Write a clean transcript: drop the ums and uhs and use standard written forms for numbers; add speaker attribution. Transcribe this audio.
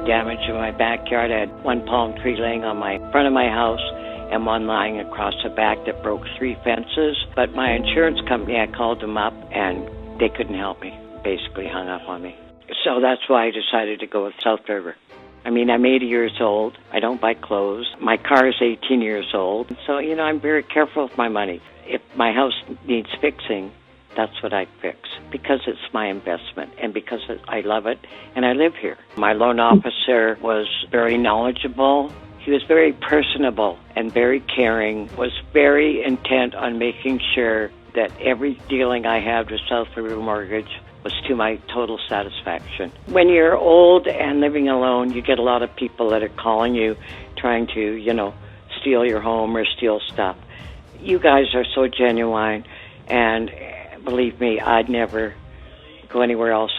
Speaker 1: damage in my backyard. I had one palm tree laying on my front of my house and one lying across the back that broke 3 fences. But my insurance company, I called them up and they couldn't help me, basically hung up on me. So that's why I decided to go with South River. I mean, I'm 80 years old. I don't buy clothes. My car is 18 years old. So, I'm very careful with my money. If my house needs fixing, that's what I fix because it's my investment and because I love it and I live here. My loan officer was very knowledgeable. He was very personable and very caring, was very intent on making sure that every dealing I had with South River Mortgage was to my total satisfaction. When you're old and living alone, you get a lot of people that are calling you trying to, steal your home or steal stuff. You guys are so genuine, and believe me, I'd never go anywhere else.